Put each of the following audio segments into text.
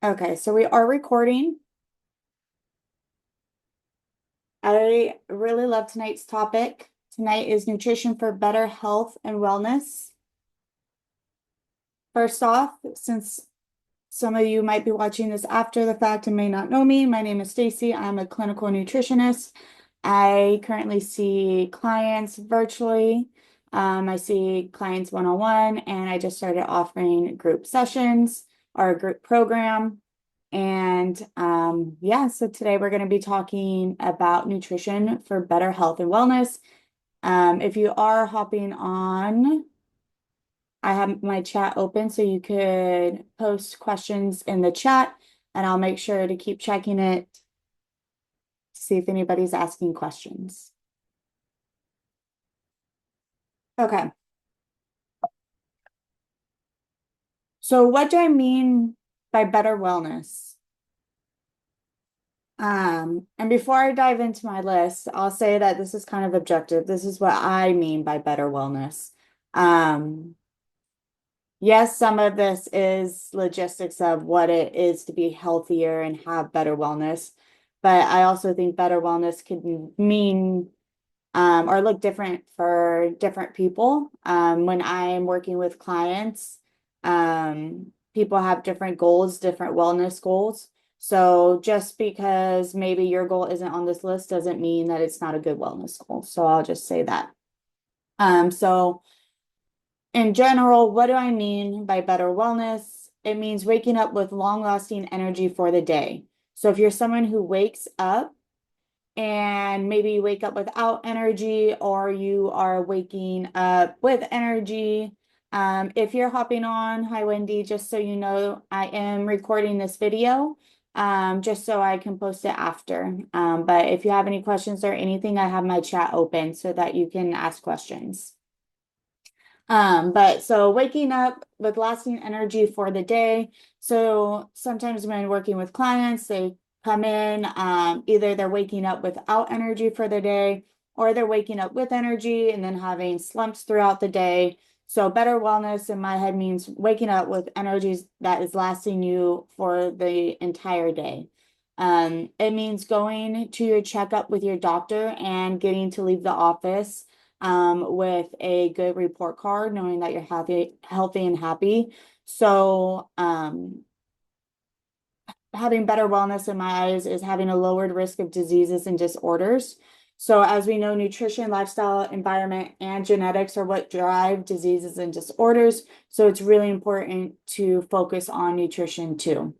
Okay, so we are recording. I really love tonight's topic. Tonight is nutrition for better health and wellness. First off, since some of you might be watching this after the fact and may not know me, my name is Stacy. I'm a clinical nutritionist. I currently see clients virtually. I see clients one-on-one, and I just started offering group sessions or a group program. And yeah, so today we're going to be talking about nutrition for better health and wellness. If you are hopping on, I have my chat open so you could post questions in the chat, and I'll make sure to keep checking it to see if anybody's asking questions. Okay, so what do I mean by better wellness? And before I dive into my list, I'll say that this is kind of objective. This is what I mean by better wellness. Um, yes, some of this is logistics of what it is to be healthier and have better wellness, but I also think better wellness can mean or look different for different people. When I'm working with clients, people have different goals, different wellness goals. So just because maybe your goal isn't on this list doesn't mean that it's not a good wellness goal. So I'll just say that. So in general, what do I mean by better wellness? It means waking up with long-lasting energy for the day. So if you're someone who wakes up and maybe you wake up without energy or you are waking up with energy. If you're hopping on, hi Wendy, just so you know, I am recording this video just so I can post it after. But if you have any questions or anything, I have my chat open so that you can ask questions. But so waking up with lasting energy for the day. So sometimes when working with clients, they come in, either they're waking up without energy for the day, or they're waking up with energy and then having slumps throughout the day. So better wellness in my head means waking up with energies that is lasting you for the entire day. It means going to your checkup with your doctor and getting to leave the office with a good report card, knowing that you're healthy and happy. So, having better wellness in my eyes is having a lowered risk of diseases and disorders. So, as we know, nutrition, lifestyle, environment, and genetics are what drive diseases and disorders. So, it's really important to focus on nutrition too.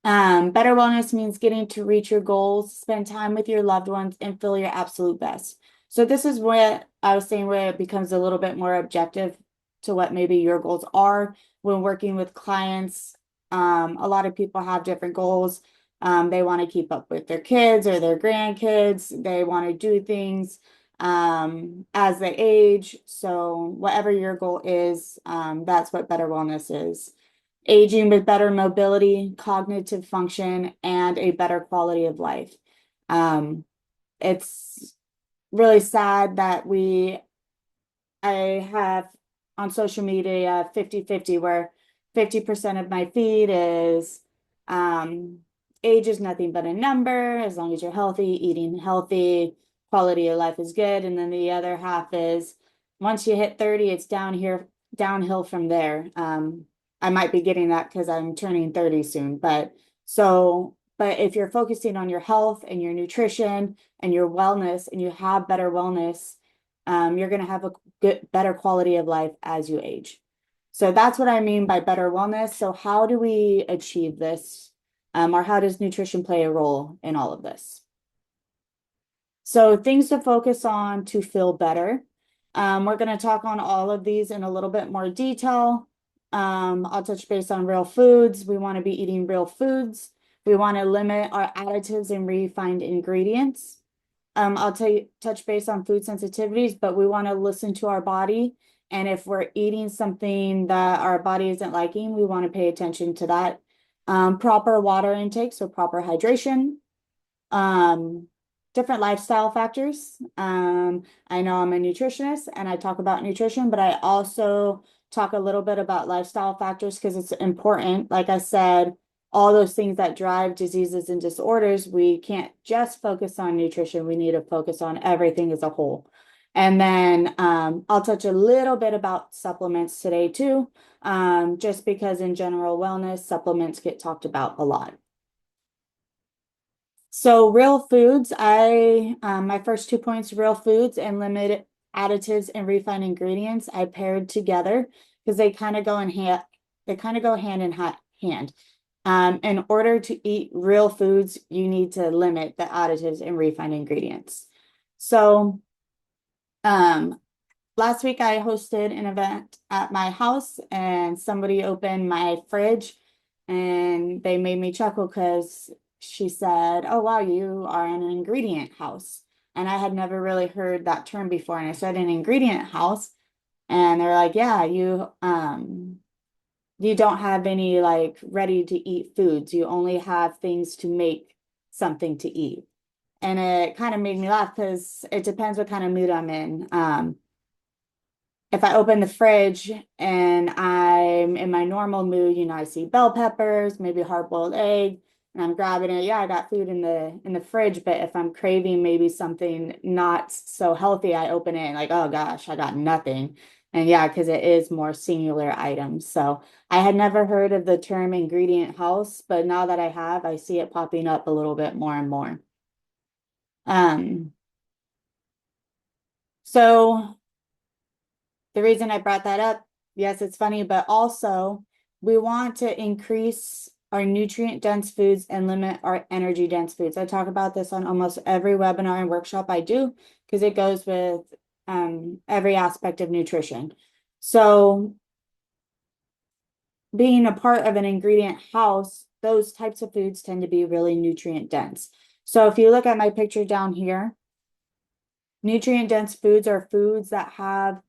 Better wellness means getting to reach your goals, spend time with your loved ones, and feel your absolute best. So this is what I was saying, where it becomes a little bit more objective to what maybe your goals are when working with clients. A lot of people have different goals. They want to keep up with their kids or their grandkids. They want to do things as they age. So whatever your goal is, that's what better wellness is. Aging with better mobility, cognitive function, and a better quality of life. It's really sad that I have on social media 50-50, where 50% of my feed is age is nothing but a number. As long as you're healthy, eating healthy, quality of life is good. And then the other half is once you hit 30, it's downhill from there. I might be getting that because I'm turning 30 soon, but if you're focusing on your health and your nutrition and your wellness and you have better wellness, you're going to have a better quality of life as you age. So that's what I mean by better wellness. So how do we achieve this? Or how does nutrition play a role in all of this? So things to focus on to feel better. We're going to talk on all of these in a little bit more detail. I'll touch base on real foods. We want to be eating real foods. We want to limit our additives and refined ingredients. I'll touch base on food sensitivities, but we want to listen to our body. And if we're eating something that our body isn't liking, we want to pay attention to that. Proper water intake, so proper hydration. Different lifestyle factors. I know I'm a nutritionist and I talk about nutrition, but I also talk a little bit about lifestyle factors because it's important. Like I said, all those things that drive diseases and disorders, we can't just focus on nutrition. We need to focus on everything as a whole. And then I'll touch a little bit about supplements today too, just because in general wellness, supplements get talked about a lot. So real foods, my first 2 points, real foods and limited additives and refined ingredients, I paired together because they kind of go hand in hand. In order to eat real foods, you need to limit the additives and refined ingredients. So, last week I hosted an event at my house and somebody opened my fridge and they made me chuckle because she said, "Oh, wow, you are an ingredient house." And I had never really heard that term before. And I said, "An ingredient house." And they're like, "Yeah, you don't have any like ready to eat foods. You only have things to make something to eat." And it kind of made me laugh because it depends what kind of mood I'm in. If I open the fridge and I'm in my normal mood, I see bell peppers, maybe a hard-boiled egg, and I'm grabbing it. Yeah, I got food in the fridge, but if I'm craving maybe something not so healthy, I open it and like, oh gosh, I got nothing. And yeah, because it is more singular items. So I had never heard of the term ingredient house, but now that I have, I see it popping up a little bit more and more. Um, so the reason I brought that up, yes, it's funny, but also we want to increase our nutrient dense foods and limit our energy dense foods. I talk about this on almost every webinar and workshop I do because it goes with every aspect of nutrition. So being a part of an ingredient house, those types of foods tend to be really nutrient dense. So if you look at my picture down here, nutrient dense foods are foods that have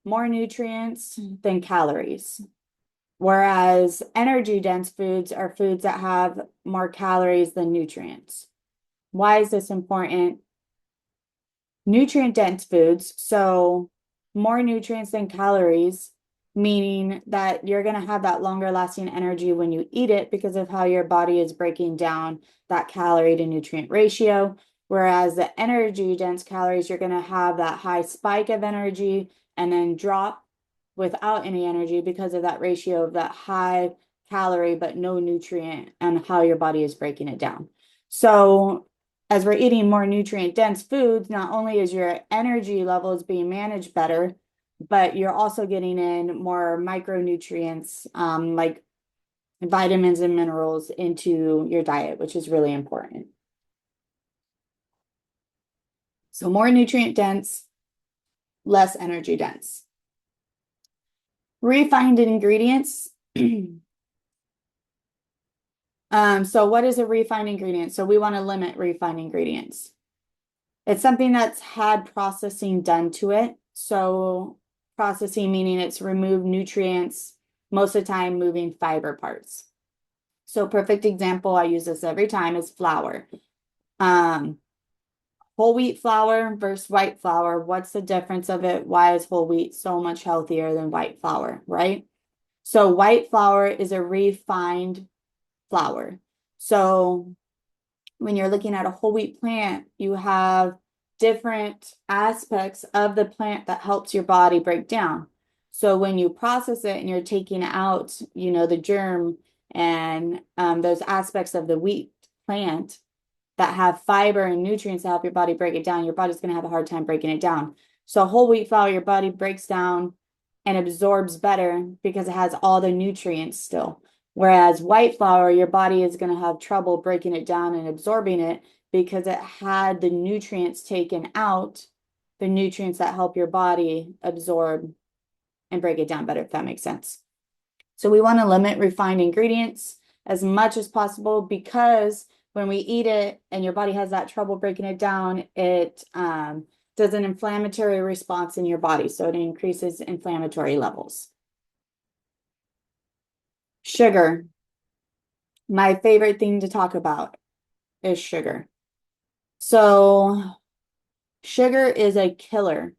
more nutrients than calories. Whereas energy dense foods are foods that have more calories than nutrients. Why is this important? Nutrient dense foods, so more nutrients than calories, meaning that you're going to have that longer lasting energy when you eat it because of how your body is breaking down that calorie to nutrient ratio. Whereas the energy dense calories, you're going to have that high spike of energy and then drop without any energy because of that ratio of that high calorie but no nutrient and how your body is breaking it down. So as we're eating more nutrient dense foods, not only is your energy levels being managed better, but you're also getting in more micronutrients, like vitamins and minerals into your diet, which is really important. So more nutrient dense, less energy dense. Refined ingredients. So what is a refined ingredient? So we want to limit refined ingredients. It's something that's had processing done to it. So processing meaning it's removed nutrients, most of the time moving fiber parts. So perfect example, I use this every time, is flour. Whole wheat flour versus white flour. What's the difference of it? Why is whole wheat so much healthier than white flour, right? So white flour is a refined flour. So when you're looking at a whole wheat plant, you have different aspects of the plant that helps your body break down. So when you process it and you're taking out, the germ and those aspects of the wheat plant that have fiber and nutrients to help your body break it down, your body's going to have a hard time breaking it down. So whole wheat flour, your body breaks down and absorbs better because it has all the nutrients still. Whereas white flour, your body is going to have trouble breaking it down and absorbing it because it had the nutrients taken out, the nutrients that help your body absorb and break it down better, if that makes sense. So we want to limit refined ingredients as much as possible because when we eat it and your body has that trouble breaking it down, it does an inflammatory response in your body. So it increases inflammatory levels. Sugar. My favorite thing to talk about is sugar. So sugar is a killer.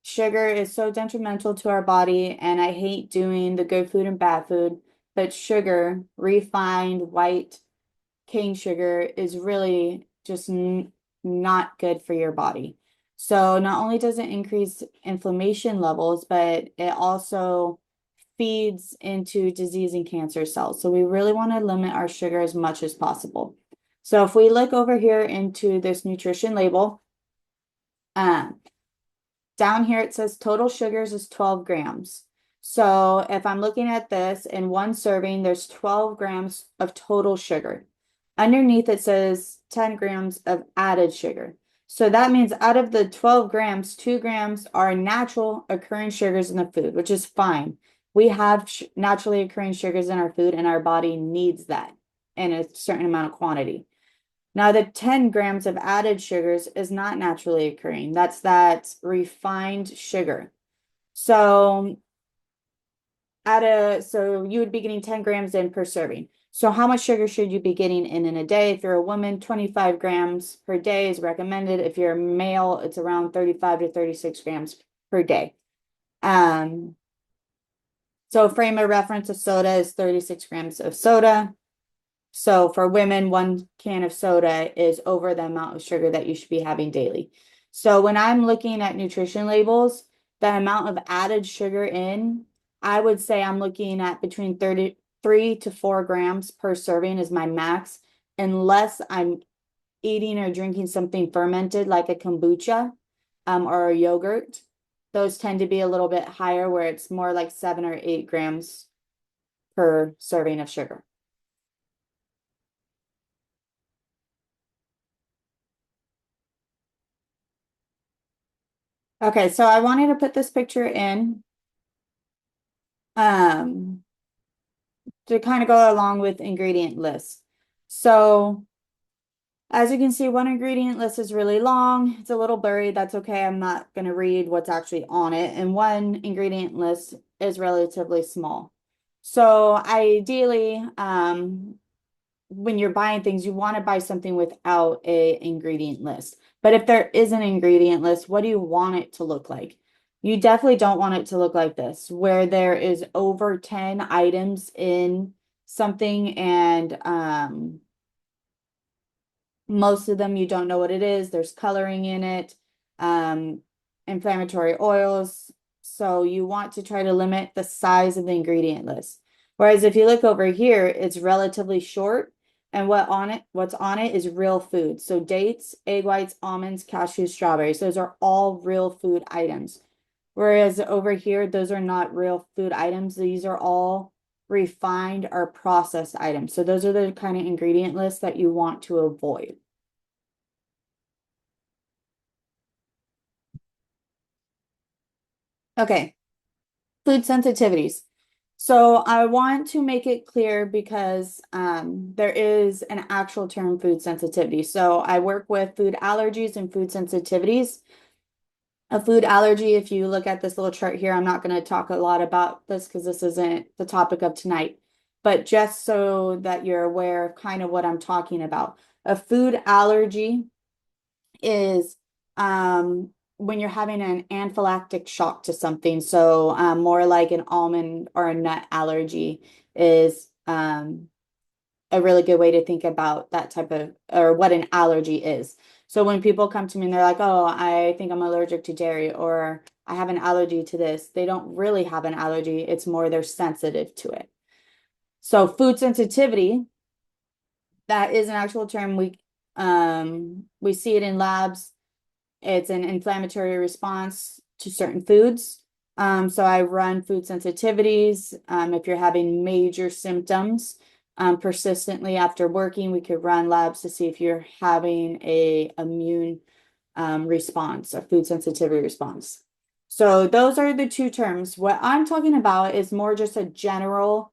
Sugar is so detrimental to our body, and I hate doing the good food and bad food, but sugar, refined white cane sugar, is really just n not good for your body. So not only does it increase inflammation levels, but it also feeds into disease and cancer cells. So we really want to limit our sugar as much as possible. So if we look over here into this nutrition label, um, down here it says total sugars is 12 grams. So if I'm looking at this in one serving, there's 12 grams of total sugar. Underneath it says 10 grams of added sugar. So that means out of the 12 grams, 2 grams are natural occurring sugars in the food, which is fine. We have naturally occurring sugars in our food, and our body needs that in a certain amount of quantity. Now, the 10 grams of added sugars is not naturally occurring. That's that refined sugar. So so you would be getting 10 grams in per serving. So how much sugar should you be getting in a day? If you're a woman, 25 grams per day is recommended. If you're a male, it's around 35 to 36 grams per day. Um, so frame of reference of soda is 36 grams of soda. So for women, 1 can of soda is over the amount of sugar that you should be having daily. So when I'm looking at nutrition labels, the amount of added sugar in, I would say I'm looking at between 33 to 4 grams per serving is my max, unless I'm eating or drinking something fermented like a kombucha, or a yogurt. Those tend to be a little bit higher, where it's more like 7 or 8 grams per serving of sugar. Okay, so I wanted to put this picture in um, to kind of go along with ingredient lists. So as you can see, one ingredient list is really long. It's a little blurry. That's okay. I'm not going to read what's actually on it. And one ingredient list is relatively small. So ideally, when you're buying things, you want to buy something without a ingredient list. But if there is an ingredient list, what do you want it to look like? You definitely don't want it to look like this, where there is over 10 items in something, and most of them you don't know what it is. There's coloring in it, um, inflammatory oils. So you want to try to limit the size of the ingredient list. Whereas if you look over here, it's relatively short, and what's on it is real food. So dates, egg whites, almonds, cashews, strawberries. Those are all real food items. Whereas over here, those are not real food items. These are all refined or processed items. So those are the kind of ingredient lists that you want to avoid. Okay, food sensitivities. So I want to make it clear because there is an actual term, food sensitivity. So I work with food allergies and food sensitivities. A food allergy, if you look at this little chart here, I'm not going to talk a lot about this because this isn't the topic of tonight, but just so that you're aware of kind of what I'm talking about. A food allergy is when you're having an anaphylactic shock to something. So more like an almond or a nut allergy is a really good way to think about that type of, or what an allergy is. So when people come to me and they're like, oh, I think I'm allergic to dairy, or I have an allergy to this, they don't really have an allergy. It's more they're sensitive to it. So food sensitivity, that is an actual term. We see it in labs. It's an inflammatory response to certain foods. So I run food sensitivities. If you're having major symptoms persistently after working, we could run labs to see if you're having a immune response, a food sensitivity response. So those are the two terms. What I'm talking about is more just a general,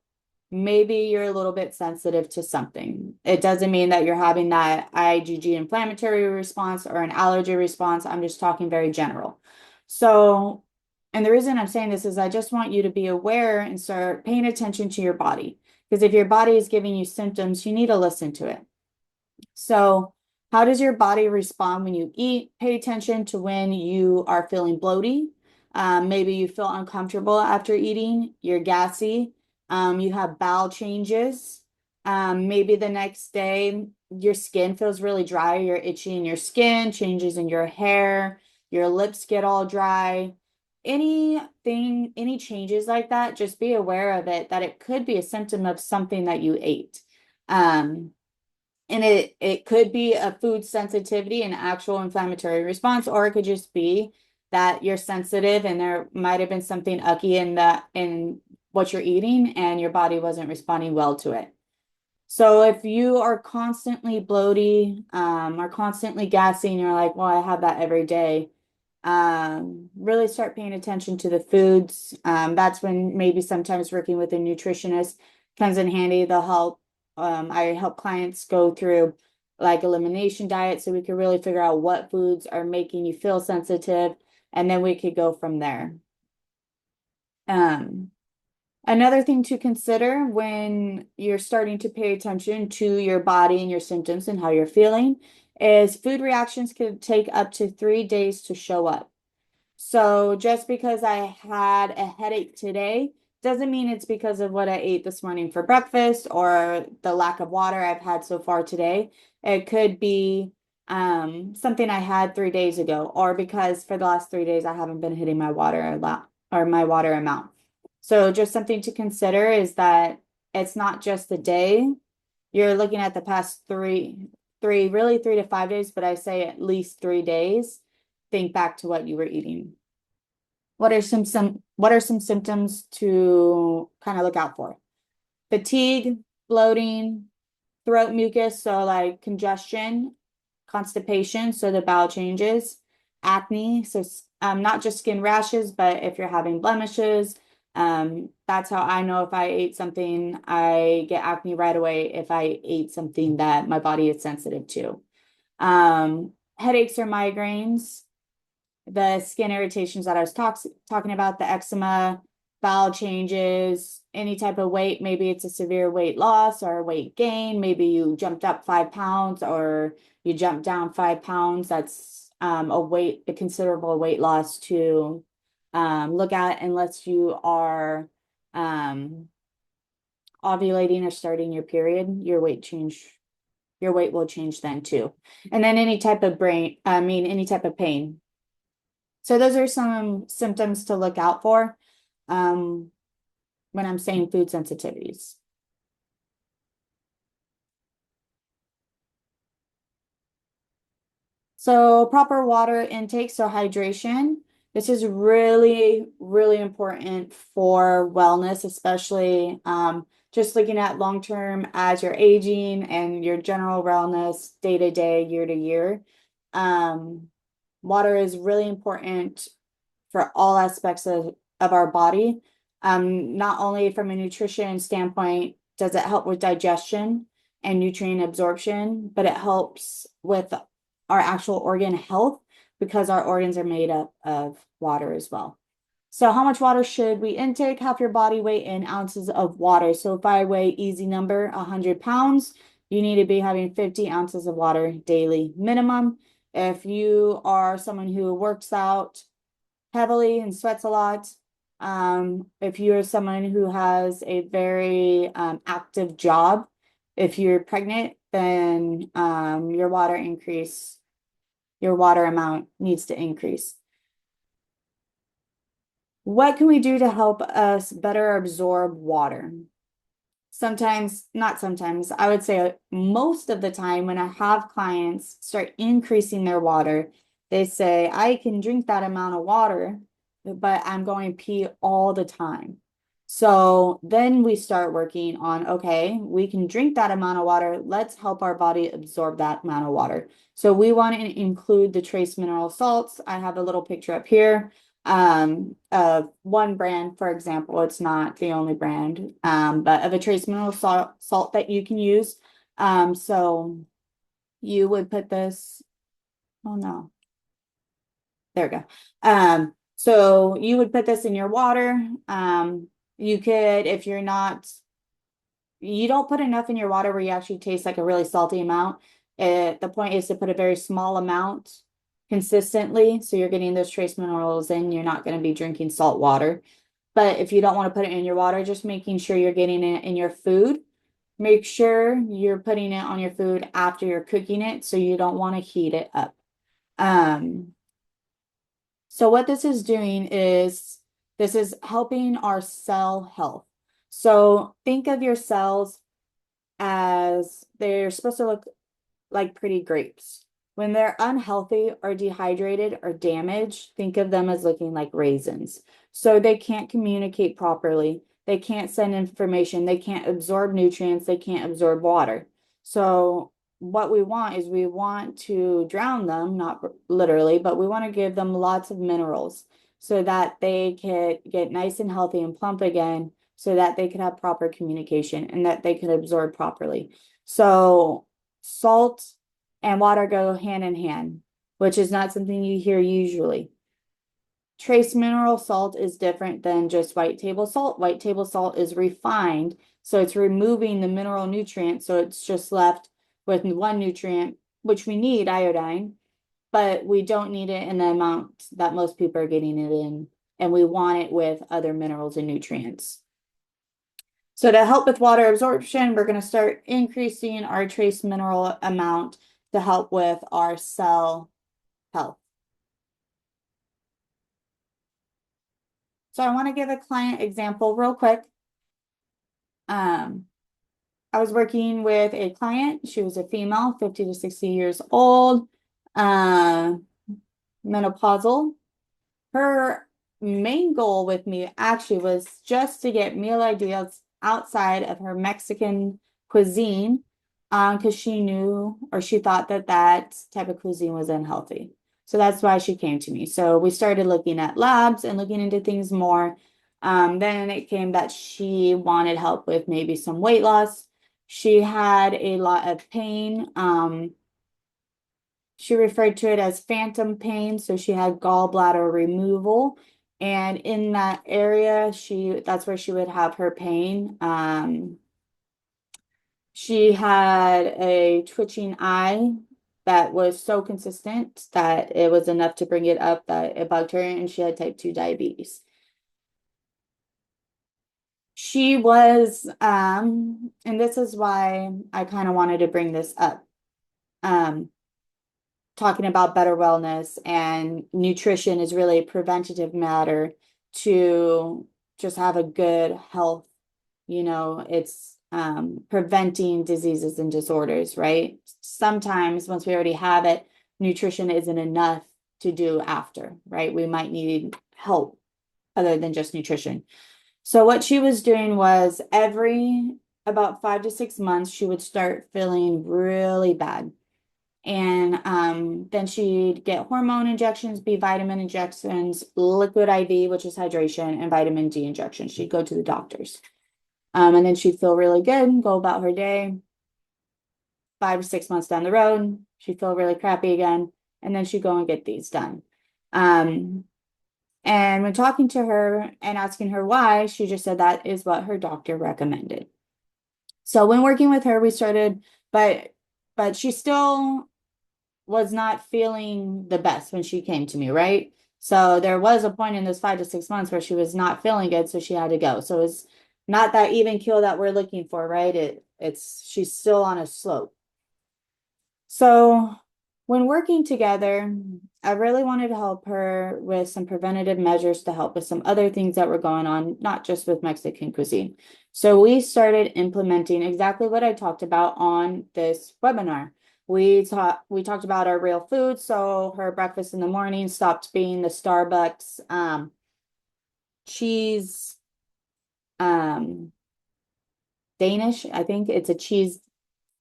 maybe you're a little bit sensitive to something. It doesn't mean that you're having that IgG inflammatory response or an allergy response. I'm just talking very general. So, and the reason I'm saying this is I just want you to be aware and start paying attention to your body. Because if your body is giving you symptoms, you need to listen to it. So, how does your body respond when you eat? Pay attention to when you are feeling bloaty. Maybe you feel uncomfortable after eating, you're gassy, you have bowel changes. Maybe the next day your skin feels really dry, you're itchy in your skin, changes in your hair, your lips get all dry. Any changes like that, just be aware of it, that it could be a symptom of something that you ate. Um, and it could be a food sensitivity, an actual inflammatory response, or it could just be that you're sensitive and there might have been something ucky in what you're eating and your body wasn't responding well to it. So if you are constantly bloaty, or constantly gassing, you're like, well, I have that every day. Really start paying attention to the foods. That's when maybe sometimes working with a nutritionist comes in handy. They'll help. I help clients go through like elimination diet so we can really figure out what foods are making you feel sensitive, and then we could go from there. Um, Another thing to consider when you're starting to pay attention to your body and your symptoms and how you're feeling is food reactions could take up to 3 days to show up. So just because I had a headache today doesn't mean it's because of what I ate this morning for breakfast or the lack of water I've had so far today. It could be something I had 3 days ago, or because for the last 3 days I haven't been hitting my water a lot or my water amount. So just something to consider is that it's not just the day. You're looking at the past really 3 to 5 days, but I say at least 3 days. Think back to what you were eating. What are some symptoms to kind of look out for? Fatigue, bloating, throat mucus, so like congestion, constipation, so the bowel changes, acne, so not just skin rashes, but if you're having blemishes, that's how I know if I ate something, I get acne right away if I ate something that my body is sensitive to. Headaches or migraines, the skin irritations that I was talking about, the eczema, bowel changes, any type of weight, maybe it's a severe weight loss or weight gain. Maybe you jumped up 5 pounds or you jumped down 5 pounds. That's a considerable weight loss to look at unless you are ovulating or starting your period. Your weight will change then too. And then any type of pain. So those are some symptoms to look out for um, when I'm saying food sensitivities. So proper water intake, so hydration. This is really, really important for wellness, especially just looking at long term as you're aging and your general wellness day to day, year to year. Um, Water is really important for all aspects of our body. Not only from a nutrition standpoint does it help with digestion and nutrient absorption, but it helps with our actual organ health because our organs are made up of water as well. So how much water should we intake? Half your body weight in ounces of water. So if I weigh easy number 100 pounds, you need to be having 50 ounces of water daily minimum. If you are someone who works out heavily and sweats a lot, if you're someone who has a very active job, if you're pregnant, then your water amount needs to increase. What can we do to help us better absorb water? Sometimes, not sometimes, I would say most of the time when I have clients start increasing their water, they say, I can drink that amount of water, but I'm going pee all the time. So then we start working on, okay, we can drink that amount of water. Let's help our body absorb that amount of water. So we want to include the trace mineral salts. I have a little picture up here of one brand, for example. It's not the only brand, but of a trace mineral salt that you can use. So you would put this, oh no, there we go. So you would put this in your water. You could, if you're not, you don't put enough in your water where you actually taste like a really salty amount. The point is to put a very small amount consistently. So you're getting those trace minerals in. You're not going to be drinking salt water. But if you don't want to put it in your water, just making sure you're getting it in your food. Make sure you're putting it on your food after you're cooking it, so you don't want to heat it up. Um, so what this is doing is this is helping our cell health. So think of your cells as they're supposed to look like pretty grapes. When they're unhealthy or dehydrated or damaged, think of them as looking like raisins. So they can't communicate properly. They can't send information. They can't absorb nutrients. They can't absorb water. So what we want is we want to drown them, not literally, but we want to give them lots of minerals so that they can get nice and healthy and plump again, so that they can have proper communication and that they can absorb properly. So salt and water go hand in hand, which is not something you hear usually. Trace mineral salt is different than just white table salt. White table salt is refined, so it's removing the mineral nutrient, so it's just left with one nutrient, which we need, iodine, but we don't need it in the amount that most people are getting it in, and we want it with other minerals and nutrients. So to help with water absorption, we're going to start increasing our trace mineral amount to help with our cell health. So I want to give a client example real quick. I was working with a client. She was a female, 50 to 60 years old, menopausal. Her main goal with me actually was just to get meal ideas outside of her Mexican cuisine, because she knew, or she thought that that type of cuisine was unhealthy. So that's why she came to me. So we started looking at labs and looking into things more. Then it came that she wanted help with maybe some weight loss. She had a lot of pain. She referred to it as phantom pain. So she had gallbladder removal. And in that area, that's where she would have her pain. She had a twitching eye that was so consistent that it was enough to bring it up that it bugged her, and she had type 2 diabetes. She was, and this is why I kind of wanted to bring this up. Talking about better wellness and nutrition is really a preventative matter to just have a good health. It's preventing diseases and disorders, right? Sometimes once we already have it, nutrition isn't enough to do after, right? We might need help other than just nutrition. So what she was doing was every about 5 to 6 months, she would start feeling really bad. And then she'd get hormone injections, B vitamin injections, liquid IV, which is hydration, and vitamin D injections. She'd go to the doctors. And then she'd feel really good, go about her day. 5 to 6 months down the road, she'd feel really crappy again. And then she'd go and get these done. And when talking to her and asking her why, she just said that is what her doctor recommended. So when working with her, we started, but she still was not feeling the best when she came to me, right? So there was a point in those 5 to 6 months where she was not feeling good, so she had to go. So it's not that even keel that we're looking for, right? She's still on a slope. So when working together, I really wanted to help her with some preventative measures to help with some other things that were going on, not just with Mexican cuisine. So we started implementing exactly what I talked about on this webinar. We talked about our real food. So her breakfast in the morning stopped being the Starbucks cheese Danish. I think it's a cheese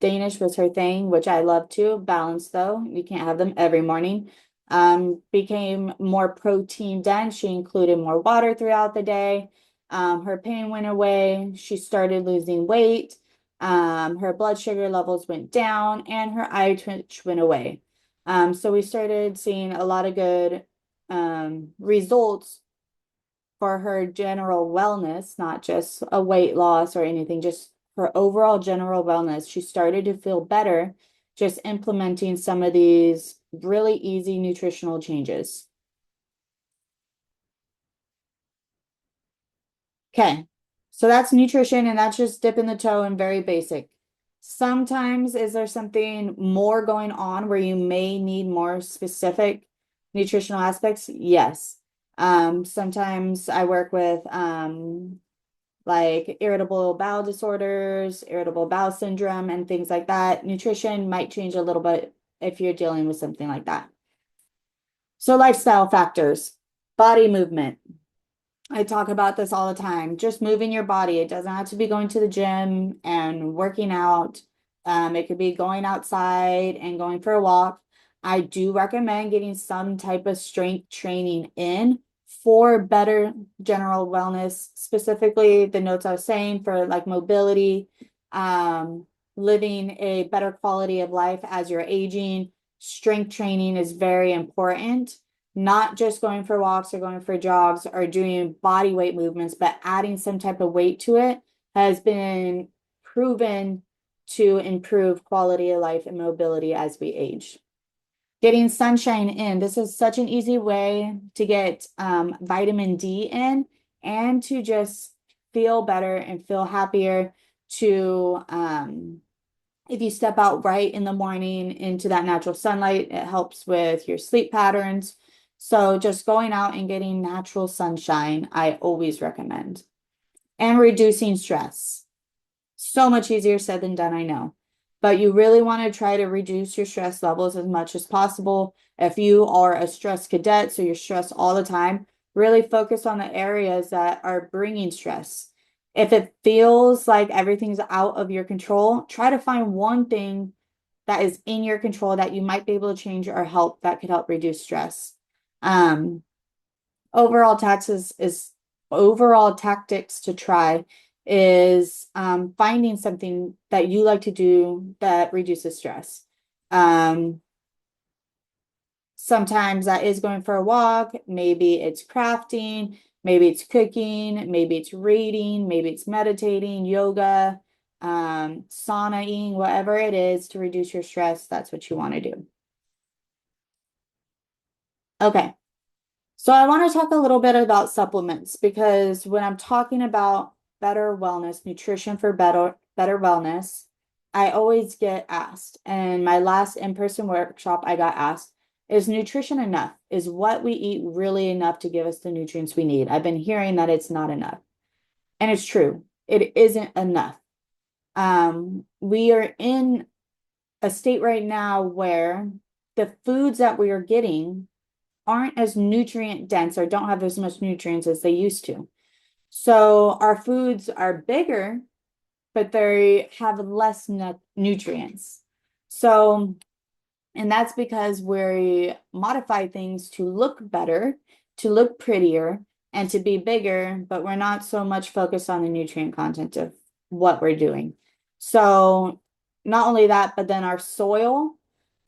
Danish was her thing, which I love too. Balanced though. You can't have them every morning. Became more protein dense. She included more water throughout the day. Her pain went away. She started losing weight. Her blood sugar levels went down and her eye twitch went away. So we started seeing a lot of good results for her general wellness, not just a weight loss or anything, just her overall general wellness. She started to feel better just implementing some of these really easy nutritional changes. Okay, so that's nutrition and that's just dipping the toe and very basic. Sometimes is there something more going on where you may need more specific nutritional aspects? Yes. Sometimes I work with like irritable bowel disorders, irritable bowel syndrome, and things like that. Nutrition might change a little bit if you're dealing with something like that. So lifestyle factors, body movement. I talk about this all the time. Just moving your body. It doesn't have to be going to the gym and working out. It could be going outside and going for a walk. I do recommend getting some type of strength training in for better general wellness, specifically the notes I was saying for like mobility, living a better quality of life as you're aging. Strength training is very important, not just going for walks or going for jogs or doing body weight movements, but adding some type of weight to it has been proven to improve quality of life and mobility as we age. Getting sunshine in. This is such an easy way to get vitamin D in and to just feel better and feel happier to if you step out right in the morning into that natural sunlight, it helps with your sleep patterns. So just going out and getting natural sunshine, I always recommend. And reducing stress. So much easier said than done, I know. But you really want to try to reduce your stress levels as much as possible. If you are a stress cadet, so you're stressed all the time, really focus on the areas that are bringing stress. If it feels like everything's out of your control, try to find one thing that is in your control that you might be able to change or help that could help reduce stress. Um, overall taxes is overall tactics to try is finding something that you like to do that reduces stress. Sometimes that is going for a walk, maybe it's crafting, maybe it's cooking, maybe it's reading, maybe it's meditating, yoga, saunaing, whatever it is to reduce your stress, that's what you want to do. Okay. So I want to talk a little bit about supplements because when I'm talking about better wellness, nutrition for better wellness, I always get asked. And my last in-person workshop, I got asked, is nutrition enough? Is what we eat really enough to give us the nutrients we need? I've been hearing that it's not enough. And it's true. It isn't enough. We are in a state right now where the foods that we are getting aren't as nutrient dense or don't have as much nutrients as they used to. So our foods are bigger, but they have less nutrients. So, and that's because we modify things to look better, to look prettier, and to be bigger, but we're not so much focused on the nutrient content of what we're doing. So not only that, but then our soil,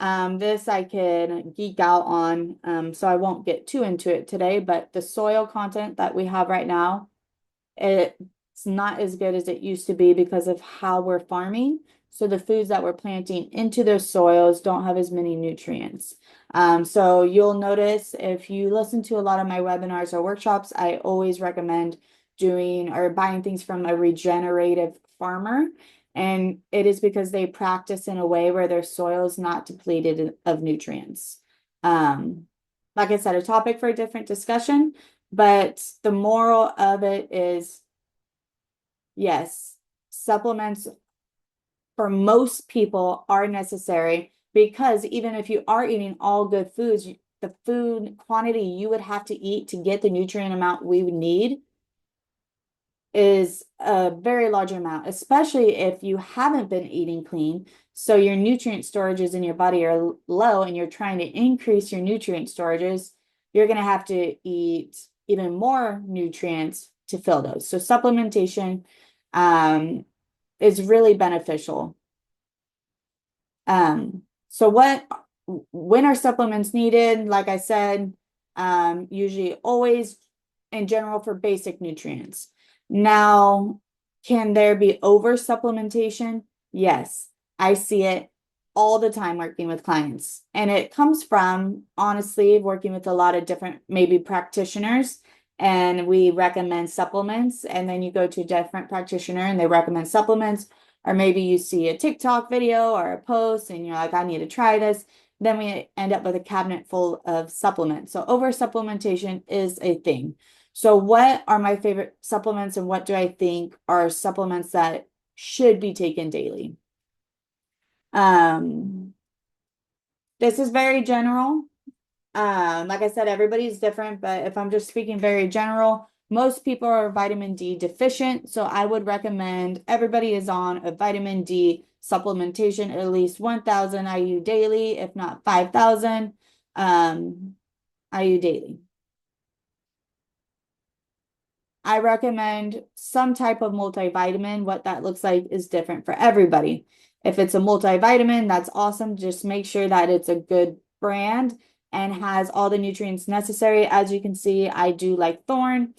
this I could geek out on, so I won't get too into it today, but the soil content that we have right now, it's not as good as it used to be because of how we're farming. So the foods that we're planting into those soils don't have as many nutrients. So you'll notice if you listen to a lot of my webinars or workshops, I always recommend doing or buying things from a regenerative farmer. And it is because they practice in a way where their soil is not depleted of nutrients. Like I said, a topic for a different discussion, but the moral of it is, yes, supplements for most people are necessary because even if you are eating all good foods, the food quantity you would have to eat to get the nutrient amount we would need is a very large amount, especially if you haven't been eating clean. So your nutrient storages in your body are low and you're trying to increase your nutrient storages, you're going to have to eat even more nutrients to fill those. So supplementation is really beneficial. So when are supplements needed? Like I said, usually always in general for basic nutrients. Now, can there be over supplementation? Yes, I see it all the time working with clients. And it comes from, honestly, working with a lot of different, maybe practitioners, and we recommend supplements. And then you go to a different practitioner and they recommend supplements. Or maybe you see a TikTok video or a post and you're like, I need to try this. Then we end up with a cabinet full of supplements. So over supplementation is a thing. So what are my favorite supplements and what do I think are supplements that should be taken daily? This is very general. Like I said, everybody's different, but if I'm just speaking very general, most people are vitamin D deficient. So I would recommend everybody is on a vitamin D supplementation, at least 1,000 IU daily, if not 5,000 IU daily. I recommend some type of multivitamin. What that looks like is different for everybody. If it's a multivitamin, that's awesome. Just make sure that it's a good brand and has all the nutrients necessary. As you can see, I do like Thorne.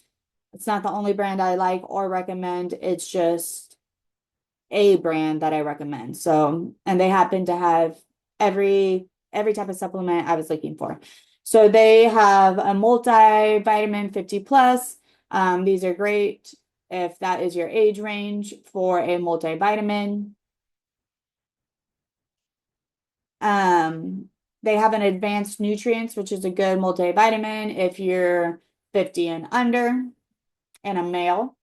It's not the only brand I like or recommend. It's just a brand that I recommend. So, and they happen to have every type of supplement I was looking for. So they have a multivitamin 50 plus. These are great if that is your age range for a multivitamin. They have an advanced nutrients, which is a good multivitamin if you're 50 and under and a male.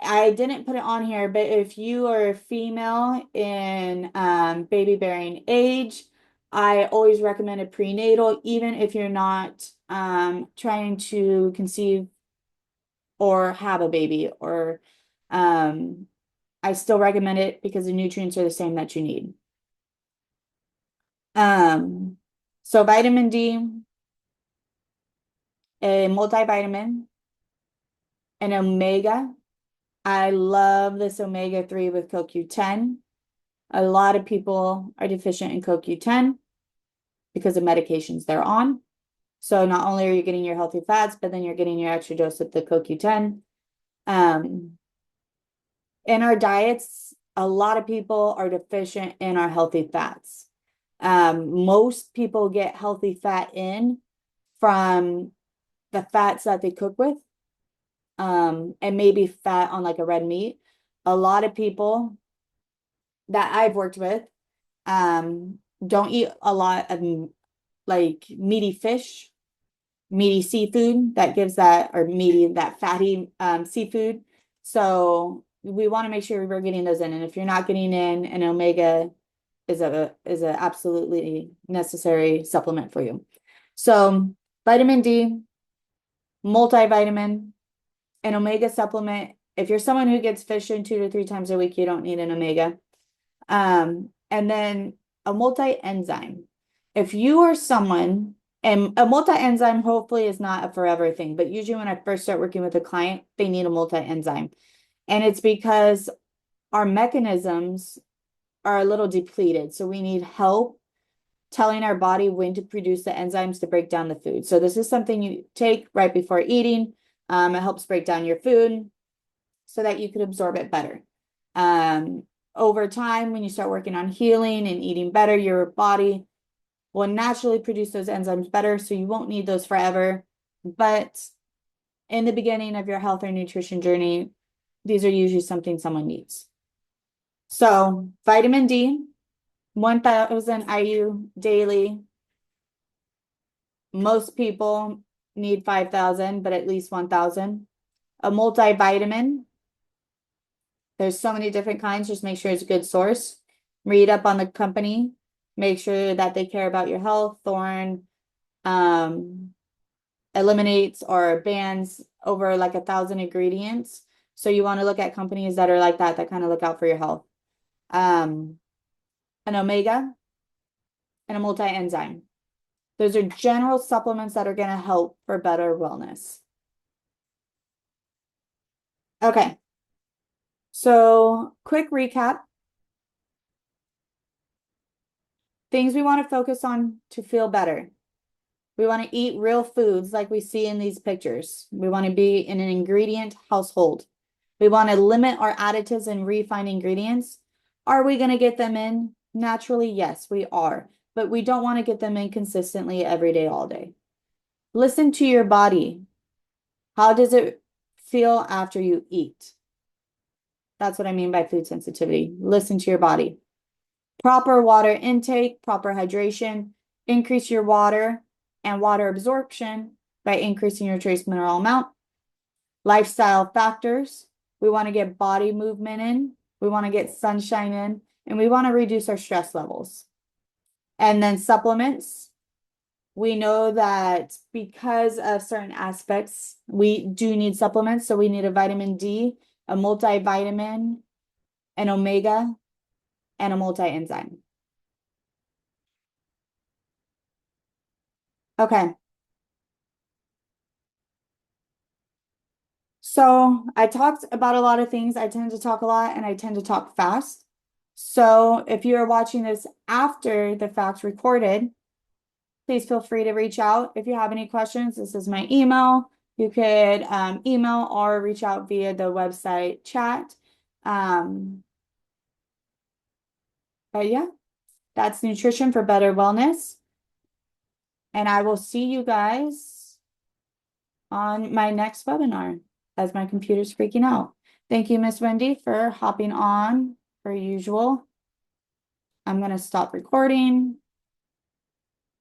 I didn't put it on here, but if you are a female in baby bearing age, I always recommend a prenatal, even if you're not trying to conceive or have a baby, or I still recommend it because the nutrients are the same that you need. So vitamin D, a multivitamin, an omega. I love this omega-3 with CoQ10. A lot of people are deficient in CoQ10 because of medications they're on. So not only are you getting your healthy fats, but then you're getting your extra dose of the CoQ10. In our diets, a lot of people are deficient in our healthy fats. Most people get healthy fat in from the fats that they cook with, and maybe fat on like a red meat. A lot of people that I've worked with don't eat a lot of like meaty fish, meaty seafood that gives that, or meaty, that fatty seafood. So we want to make sure we're getting those in. And if you're not getting in, an omega is a absolutely necessary supplement for you. So vitamin D, multivitamin, an omega supplement. If you're someone who gets fish in 2 to 3 times a week, you don't need an omega. And then a multi-enzyme. If you are someone, and a multi-enzyme hopefully is not a forever thing, but usually when I first start working with a client, they need a multi-enzyme. And it's because our mechanisms are a little depleted. So we need help telling our body when to produce the enzymes to break down the food. So this is something you take right before eating. It helps break down your food so that you can absorb it better. Over time, when you start working on healing and eating better, your body will naturally produce those enzymes better, so you won't need those forever. But in the beginning of your health or nutrition journey, these are usually something someone needs. So vitamin D, 1,000 IU daily. Most people need 5,000, but at least 1,000. A multivitamin. There's so many different kinds. Just make sure it's a good source. Read up on the company. Make sure that they care about your health. Thorne eliminates or bans over like 1,000 ingredients. So you want to look at companies that are like that kind of look out for your health. An omega and a multi-enzyme. Those are general supplements that are going to help for better wellness. Okay. So quick recap. Things we want to focus on to feel better. We want to eat real foods like we see in these pictures. We want to be in an ingredient household. We want to limit our additives and refined ingredients. Are we going to get them in? Naturally, yes, we are, but we don't want to get them in consistently every day, all day. Listen to your body. How does it feel after you eat? That's what I mean by food sensitivity. Listen to your body. Proper water intake, proper hydration, increase your water and water absorption by increasing your trace mineral amount. Lifestyle factors. We want to get body movement in. We want to get sunshine in, and we want to reduce our stress levels. And then supplements. We know that because of certain aspects, we do need supplements. So we need a vitamin D, a multivitamin, an omega, and a multi-enzyme. Okay. So I talked about a lot of things. I tend to talk a lot and I tend to talk fast. So if you are watching this after the fact recorded, please feel free to reach out if you have any questions. This is my email. You could email or reach out via the website chat. But yeah, that's nutrition for better wellness. And I will see you guys on my next webinar as my computer's freaking out. Thank you, Miss Wendy, for hopping on per usual. I'm going to stop recording.